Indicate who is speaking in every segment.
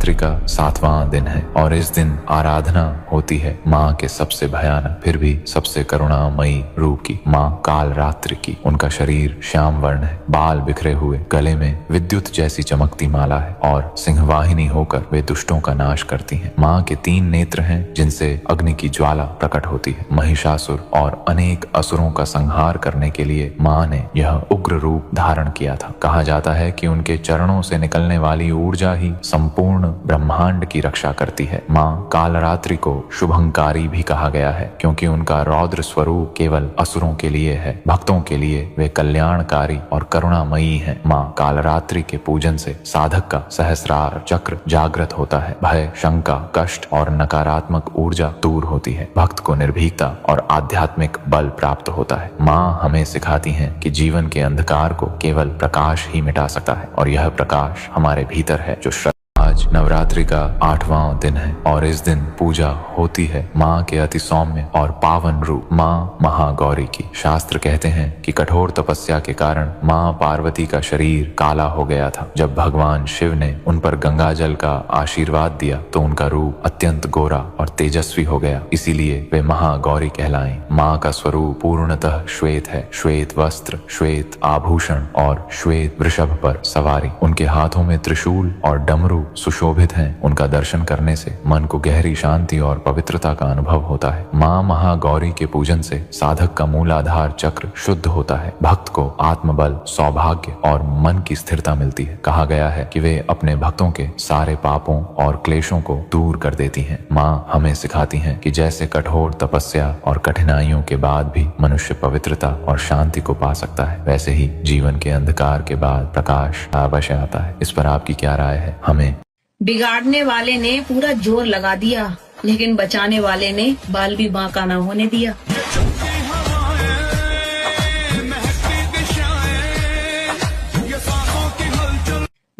Speaker 1: नवरात्रि का 7वां दिन है और इस दिन आराधना होती है माँ के सबसे भयानक फिर भी सबसे करुणामयी रूप की, माँ कालरात्रि की। उनका शरीर श्याम वर्ण है, बाल बिखरे हुए, गले में विद्युत जैसी चमकती माला है और सिंहवाहिनी होकर वे दुष्टों का नाश करती हैं। माँ के 3 नेत्र हैं जिनसे अग्नि की ज्वाला प्रकट होती है। महिषासुर और अनेक असुरों का संहार करने के लिए माँ ने यह उग्र रूप धारण किया था। कहा जाता है कि उनके चरणों से निकलने वाली ऊर्जा ही संपूर्ण ब्रह्मांड की रक्षा करती है। माँ कालरात्रि को शुभंकारी भी कहा गया है क्योंकि उनका रौद्र स्वरूप केवल असुरों के लिए है, भक्तों के लिए वे कल्याणकारी और करुणामयी है। माँ कालरात्रि के पूजन से साधक का सहस्रार चक्र जागृत होता है, भय, शंका, कष्ट और नकारात्मक ऊर्जा दूर होती है, भक्त को निर्भीकता और आध्यात्मिक बल प्राप्त होता है। माँ हमें सिखाती हैं कि जीवन के अंधकार को केवल प्रकाश ही मिटा सकता है और यह प्रकाश हमारे भीतर है जो आज नवरात्रि का 8वां दिन है और इस दिन पूजा होती है माँ के अति सौम्य और पावन रूप माँ महागौरी की। शास्त्र कहते हैं कि कठोर तपस्या के कारण माँ पार्वती का शरीर काला हो गया था। जब भगवान शिव ने उन पर गंगा जल का आशीर्वाद दिया तो उनका रूप अत्यंत गोरा और तेजस्वी हो गया, इसीलिए वे महागौरी कहलाएं। माँ का स्वरूप पूर्णतः श्वेत है, श्वेत वस्त्र, श्वेत आभूषण और श्वेत वृषभ पर सवारी। उनके हाथों में त्रिशूल और डमरू सुशोभित हैं। उनका दर्शन करने से मन को गहरी शांति और पवित्रता का अनुभव होता है। माँ महागौरी के पूजन से साधक का मूल आधार चक्र शुद्ध होता है, भक्त को आत्मबल, सौभाग्य और मन की स्थिरता मिलती है। कहा गया है कि वे अपने भक्तों के सारे पापों और क्लेशों को दूर कर देती हैं। माँ हमें सिखाती हैं कि जैसे कठोर तपस्या और कठिनाइयों के बाद भी मनुष्य पवित्रता और शांति को पा सकता है, वैसे ही जीवन के अंधकार के बाद प्रकाश अवश्य आता है। इस पर आपकी क्या राय है? हमें
Speaker 2: बिगाड़ने वाले ने पूरा जोर लगा दिया लेकिन बचाने वाले ने बाल भी बांका ना होने दिया।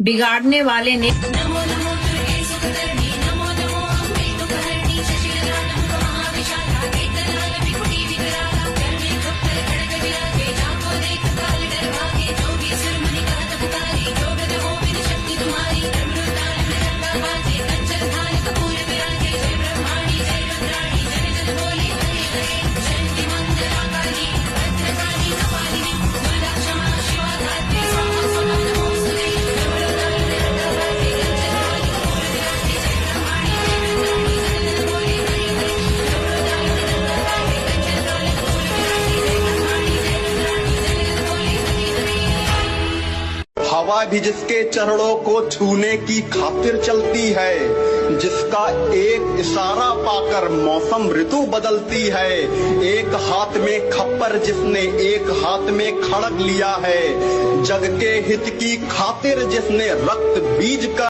Speaker 2: बिगाड़ने वाले ने
Speaker 3: हवा भी जिसके चरणों को छूने की खातिर चलती है, जिसका एक इशारा पाकर मौसम ऋतु बदलती है, एक हाथ में खप्पर जिसने एक हाथ में खड़ग लिया है, जग के हित की खातिर जिसने रक्त बीज का